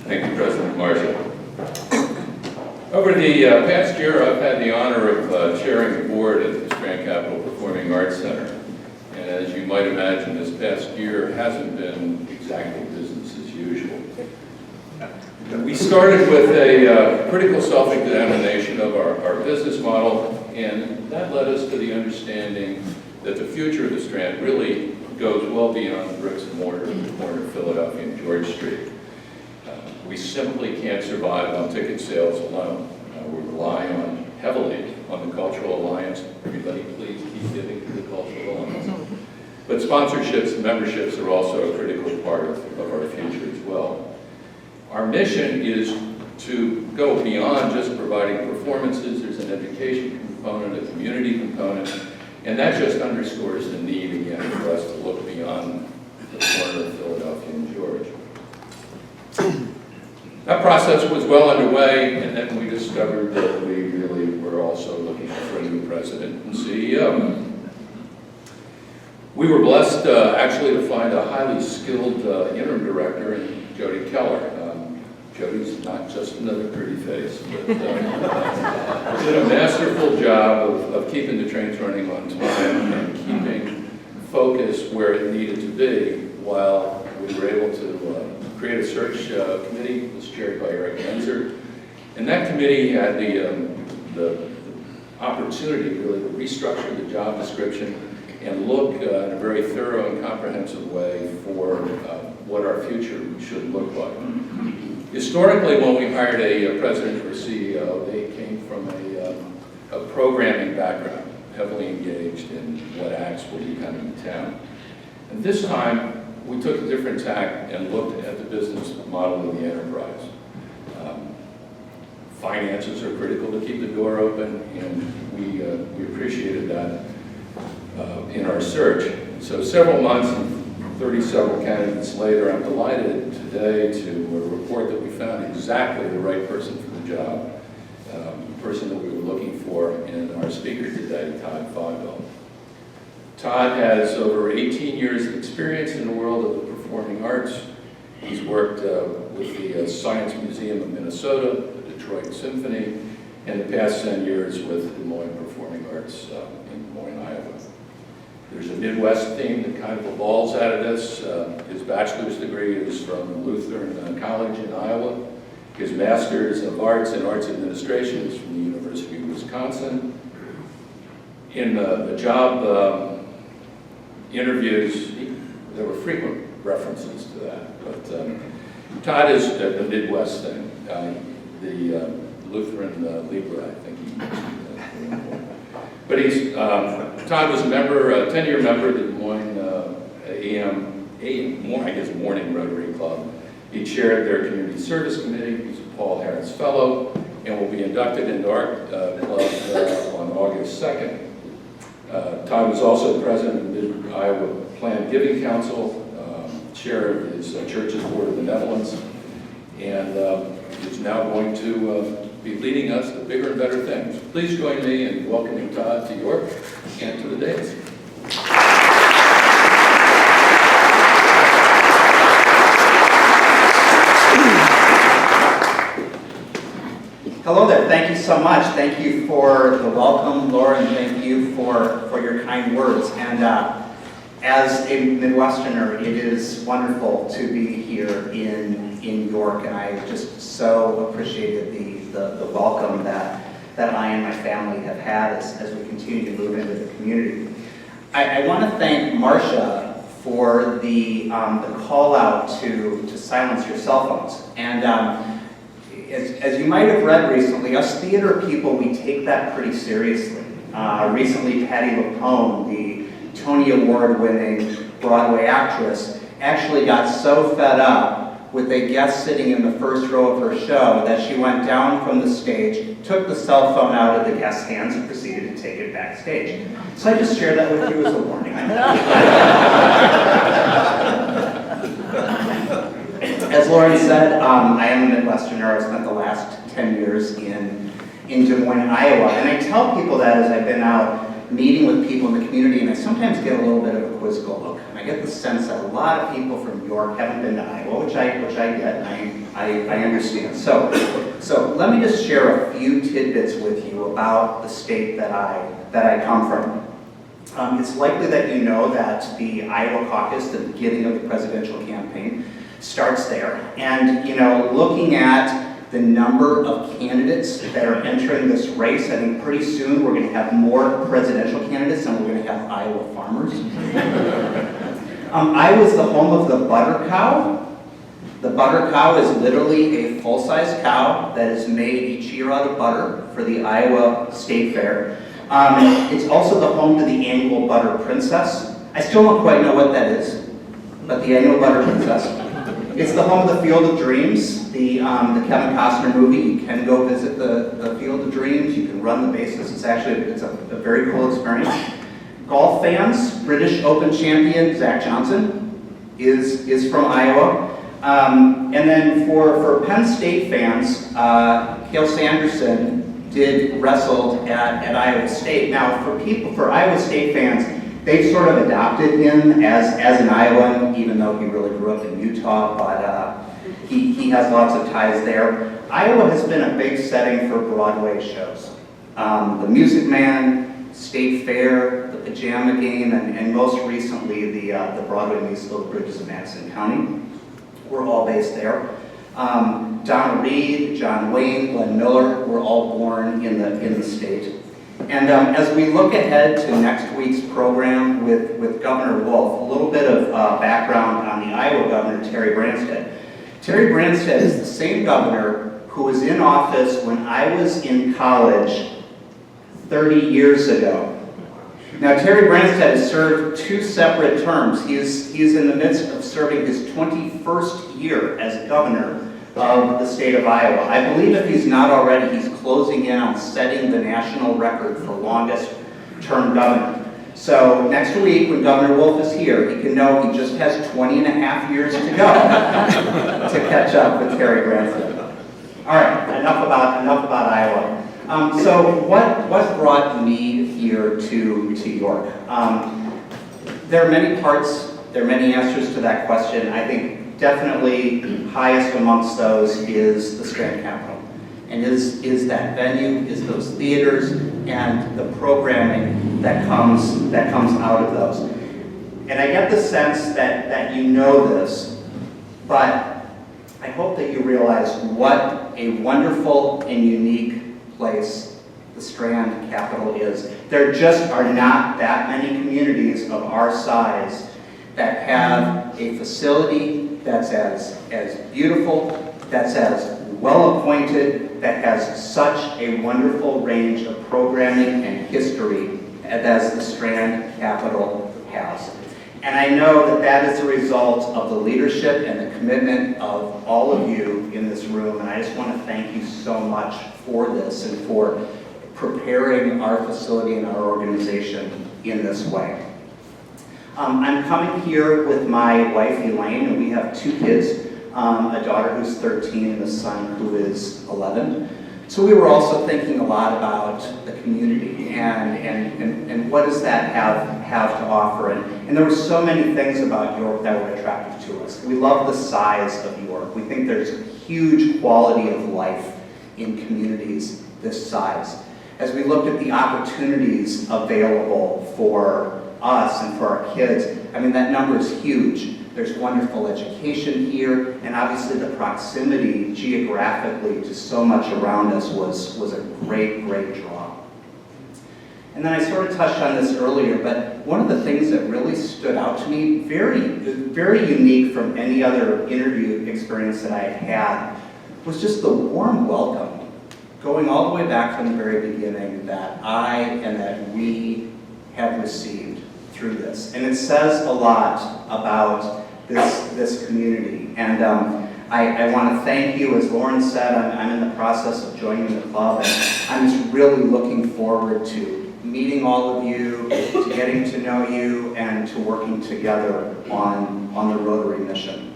Thank you, President Marshall. Over the past year, I've had the honor of chairing the board at the Strand-Capitol Performing Arts Center. And as you might imagine, this past year hasn't been exactly business as usual. We started with a critical self-examination of our business model, and that led us to the understanding that the future of the Strand really goes well beyond the bricks and mortar at the corner of Philadelphia and George Street. We simply can't survive on ticket sales alone. We rely heavily on the Cultural Alliance. Everybody please keep giving to the Cultural Alliance. But sponsorships and memberships are also a critical part of our future as well. Our mission is to go beyond just providing performances. There's an education component, a community component, and that just underscores the need again for us to look beyond the corner of Philadelphia and George. That process was well underway, and then we discovered that we really were also looking for a new president and CEO. We were blessed actually to find a highly skilled interim director in Jody Keller. Jody's not just another pretty face, but did a masterful job of keeping the trains running on time and keeping focus where it needed to be while we were able to create a search committee. It was chaired by Eric Genzer. And that committee had the opportunity really to restructure the job description and look in a very thorough and comprehensive way for what our future should look like. Historically, when we hired a president or CEO, they came from a programming background, heavily engaged in what acts will be coming to town. And this time, we took a different tack and looked at the business model of the enterprise. Finances are critical to keep the door open, and we appreciated that in our search. So several months and 30 several candidates later, I'm delighted today to report that we found exactly the right person for the job, the person that we were looking for in our speaker today, Todd Fogdall. Todd has over 18 years of experience in the world of the performing arts. He's worked with the Science Museum of Minnesota, the Detroit Symphony, and the past 10 years with Des Moines Performing Arts in Des Moines, Iowa. There's a Midwest theme that kind of evolves out of this. His bachelor's degree is from Lutheran College in Iowa. His master's of arts in arts administration is from the University of Wisconsin. In the job interviews, there were frequent references to that. But Todd is the Midwest thing. The Lutheran Libra, I think he But Todd was a member, a 10-year member of the Des Moines Morning Rotary Club. He chaired their community service committee. He's a Paul Harris Fellow and will be inducted into our club on August 2nd. Todd was also the president of the Mid-Iowa Planned Giving Council, chair of his church's board of benevolence, and is now going to be leading us to bigger and better things. Please join me in welcoming Todd to York and to the dais. Hello there. Thank you so much. Thank you for the welcome, Laura, and thank you for your kind words. And as a Midwesterner, it is wonderful to be here in York, and I just so appreciated the welcome that I and my family have had as we continue to move into the community. I want to thank Marcia for the call out to silence your cell phones. And as you might have read recently, us theater people, we take that pretty seriously. Recently, Patti LuPone, the Tony Award-winning Broadway actress, actually got so fed up with a guest sitting in the first row of her show that she went down from the stage, took the cell phone out of the guest's hands, and proceeded to take it backstage. So I just share that with you as a warning. As Lauren said, I am a Midwesterner. I've spent the last 10 years in Des Moines, Iowa. And I tell people that as I've been out meeting with people in the community, and I sometimes get a little bit of a quizzical look. And I get the sense that a lot of people from York haven't been to Iowa, which I get, and I understand. So let me just share a few tidbits with you about the state that I come from. It's likely that you know that the Iowa caucus, the beginning of the presidential campaign, starts there. And, you know, looking at the number of candidates that are entering this race, I think pretty soon we're going to have more presidential candidates than we're going to have Iowa farmers. Iowa's the home of the butter cow. The butter cow is literally a full-size cow that is made each year out of butter for the Iowa State Fair. It's also the home to the annual Butter Princess. I still don't quite know what that is, but the annual Butter Princess. It's the home of the Field of Dreams, the Kevin Costner movie. You can go visit the Field of Dreams. You can run the bases. It's a very cool experience. Golf fans, British Open champion Zach Johnson is from Iowa. And then for Penn State fans, Cale Sanderson did wrestle at Iowa State. Now, for Iowa State fans, they've sort of adopted him as an Iowan, even though he really grew up in Utah, but he has lots of ties there. Iowa has been a big setting for Broadway shows. The Music Man, State Fair, the Pajama Game, and most recently the Broadway musical, The Bridges of Madison County. We're all based there. Donna Reed, John Wayne, Glenn Miller were all born in the state. And as we look ahead to next week's program with Governor Wolf, a little bit of background on the Iowa Governor, Terry Branstad. Terry Branstad is the same governor who was in office when I was in college 30 years ago. Now, Terry Branstad has served 2 separate terms. He is in the midst of serving his 21st year as governor of the state of Iowa. I believe if he's not already, he's closing in on setting the national record for longest term governor. So next week, when Governor Wolf is here, he can know he just has 20 and a half years to go to catch up with Terry Branstad. All right, enough about Iowa. So what brought me here to York? There are many parts, there are many answers to that question. I think definitely highest amongst those is the Strand-Capitol. And is that venue, is those theaters, and the programming that comes out of those. And I get the sense that you know this, but I hope that you realize what a wonderful and unique place the Strand-Capitol is. There just are not that many communities of our size that have a facility that's as beautiful, that's as well appointed, that has such a wonderful range of programming and history as the Strand-Capitol has. And I know that is a result of the leadership and the commitment of all of you in this room, and I just want to thank you so much for this and for preparing our facility and our organization in this way. I'm coming here with my wife Elaine, and we have 2 kids, a daughter who's 13 and a son who is 11. So we were also thinking a lot about the community and what does that have to offer. And there were so many things about York that were attractive to us. We love the size of York. We think there's a huge quality of life in communities this size. As we looked at the opportunities available for us and for our kids, I mean, that number is huge. There's wonderful education here, and obviously the proximity geographically to so much around us was a great draw. And then I sort of touched on this earlier, but one of the things that really stood out to me, very unique from any other interview experience that I've had, was just the warm welcome, going all the way back from the very beginning, that I and that we have received through this. And it says a lot about this community. And I want to thank you. As Lauren said, I'm in the process of joining the club, and I'm just really looking forward to meeting all of you, to getting to know you, and to working together on the Rotary mission.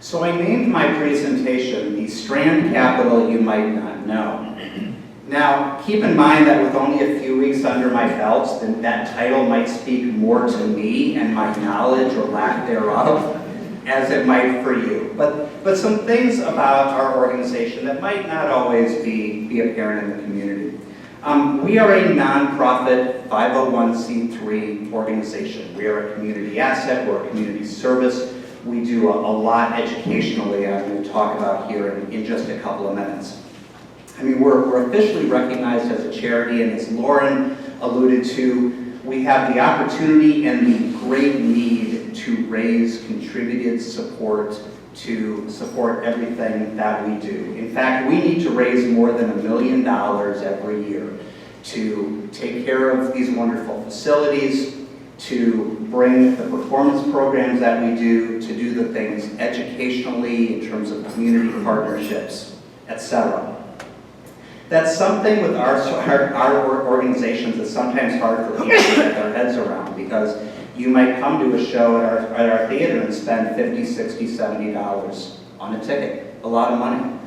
So I named my presentation the Strand-Capitol You Might Not Know. Now, keep in mind that with only a few weeks under my belt, then that title might speak more to me and my knowledge or lack thereof as it might for you. But some things about our organization that might not always be apparent in the community. We are a nonprofit 501c3 organization. We are a community asset, we're a community service. We do a lot educationally, as we'll talk about here in just a couple of minutes. I mean, we're officially recognized as a charity, and as Lauren alluded to, we have the opportunity and the great need to raise contributed support to support everything that we do. In fact, we need to raise more than $1 million every year to take care of these wonderful facilities, to bring the performance programs that we do, to do the things educationally in terms of community partnerships, etc. That's something with our organizations that's sometimes hard for people to get their heads around, because you might come to a show at our theater and spend $50, $60, $70 on a ticket, a lot of money.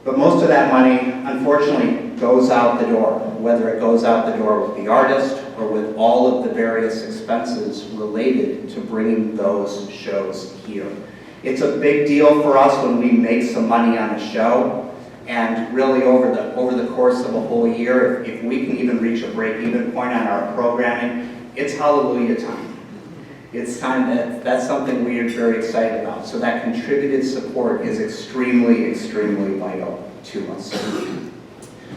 But most of that money, unfortunately, goes out the door, whether it goes out the door with the artist or with all of the various expenses related to bringing those shows here. It's a big deal for us when we make some money on a show. And really over the course of a whole year, if we can even reach a break-even point on our programming, it's hallelujah time. It's time that's something we are very excited about. So that contributed support is extremely, extremely vital to us.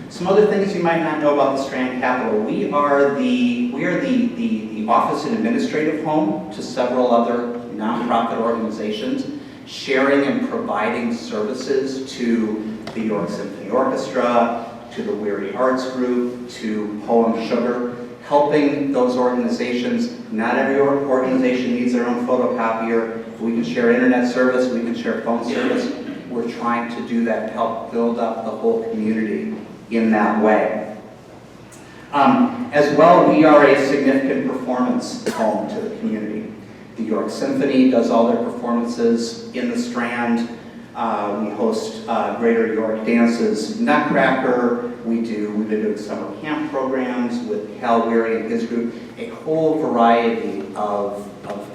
Some other things you might not know about the Strand-Capitol. We are the office and administrative home to several other nonprofit organizations, sharing and providing services to the York Symphony Orchestra, to the Weary Arts Group, to Poem Sugar, helping those organizations. Not every organization needs their own photocopier. We can share internet service, we can share phone service. We're trying to do that to help build up the whole community in that way. As well, we are a significant performance home to the community. The York Symphony does all their performances in the Strand. We host Greater York Dance's Nutcracker. We've been doing summer camp programs with Cal Weary and his group, a whole variety of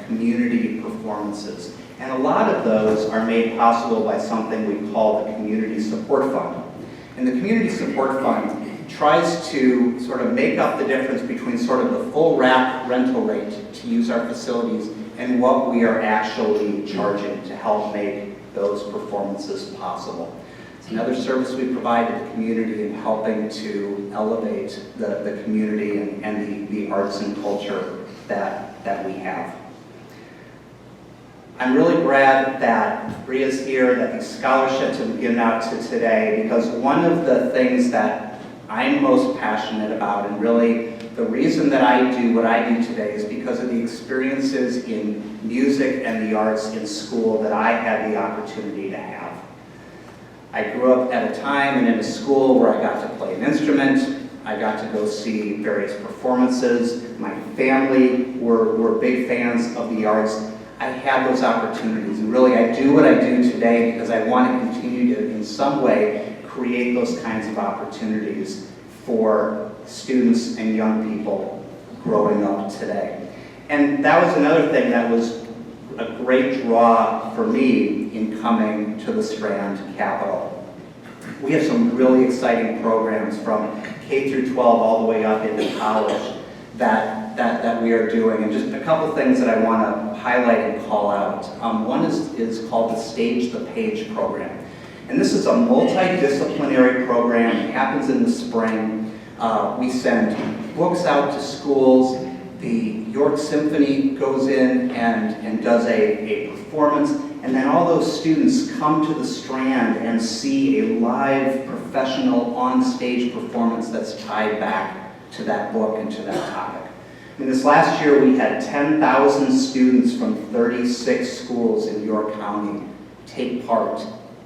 community performances. And a lot of those are made possible by something we call the Community Support Fund. And the Community Support Fund tries to sort of make up the difference between sort of the full rack rental rate to use our facilities and what we are actually charging to help make those performances possible. It's another service we provide to the community in helping to elevate the community and the arts and culture that we have. I'm really glad that Bria's here, that these scholarships have been given out to today, because one of the things that I'm most passionate about, and really the reason that I do what I do today, is because of the experiences in music and the arts in school that I had the opportunity to have. I grew up at a time and in a school where I got to play an instrument. I got to go see various performances. My family were big fans of the arts. I had those opportunities, and really I do what I do today because I want to continue to, in some way, create those kinds of opportunities for students and young people growing up today. And that was another thing that was a great draw for me in coming to the Strand-Capitol. We have some really exciting programs from K through 12 all the way up into college that we are doing. And just a couple things that I want to highlight and call out. One is called the Stage the Page program. And this is a multidisciplinary program. It happens in the spring. We send books out to schools. The York Symphony goes in and does a performance, and then all those students come to the Strand and see a live, professional, on-stage performance that's tied back to that book and to that topic. In this last year, we had 10,000 students from 36 schools in York County take part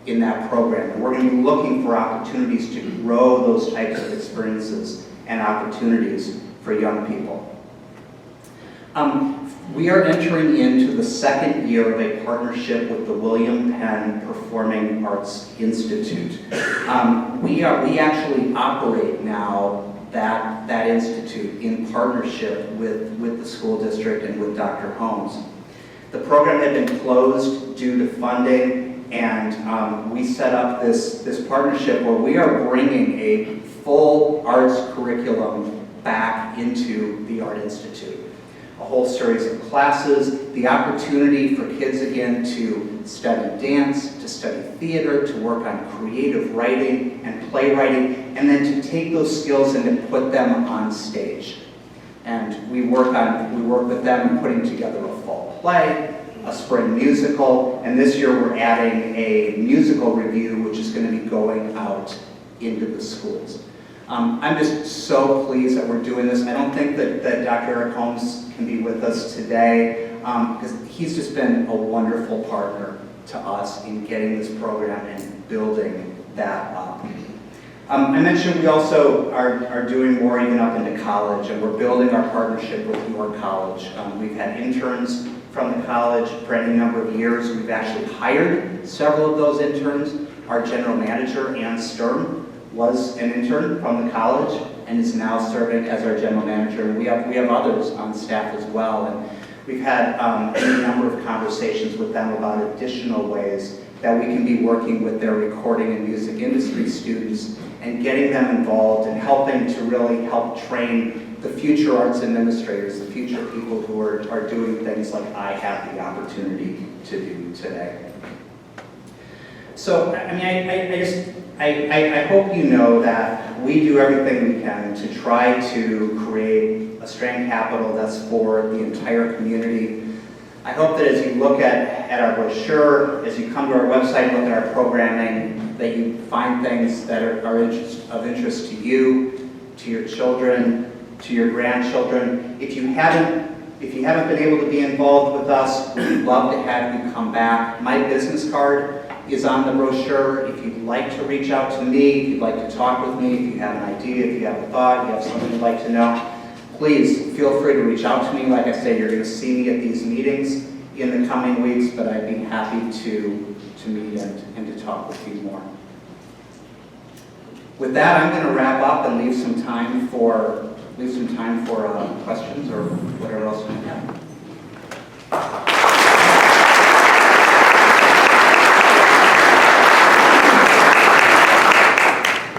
in that program. And we're going to be looking for opportunities to grow those types of experiences and opportunities for young people. We are entering into the second year of a partnership with the William Penn Performing Arts Institute. We actually operate now that institute in partnership with the school district and with Dr. Holmes. The program had been closed due to funding, and we set up this partnership where we are bringing a full arts curriculum back into the Art Institute. A whole series of classes, the opportunity for kids again to study dance, to study theater, to work on creative writing and playwriting, and then to take those skills and to put them on stage. And we work with them putting together a fall play, a spring musical, and this year we're adding a musical review which is going to be going out into the schools. I'm just so pleased that we're doing this. I don't think that Dr. Eric Holmes can be with us today because he's just been a wonderful partner to us in getting this program and building that up. I mentioned we also are doing more even up into college, and we're building our partnership with York College. We've had interns from the college for any number of years. We've actually hired several of those interns. Our general manager, Ann Sturm, was an intern from the college and is now serving as our general manager. And we have others on staff as well. And we've had a number of conversations with them about additional ways that we can be working with their recording and music industry students and getting them involved and helping to really help train the future arts administrators, the future people who are doing things like I have the opportunity to do today. So, I mean, I hope you know that we do everything we can to try to create a Strand-Capitol that's for the entire community. I hope that as you look at our brochure, as you come to our website, look at our programming, that you find things that are of interest to you, to your children, to your grandchildren. If you haven't been able to be involved with us, we'd love to have you come back. My business card is on the brochure. If you'd like to reach out to me, if you'd like to talk with me, if you have an idea, if you have a thought, if you have something you'd like to know, please feel free to reach out to me. Like I say, you're going to see me at these meetings in the coming weeks, but I'd be happy to meet and to talk with you more. With that, I'm going to wrap up and leave some time for questions or whatever else you have.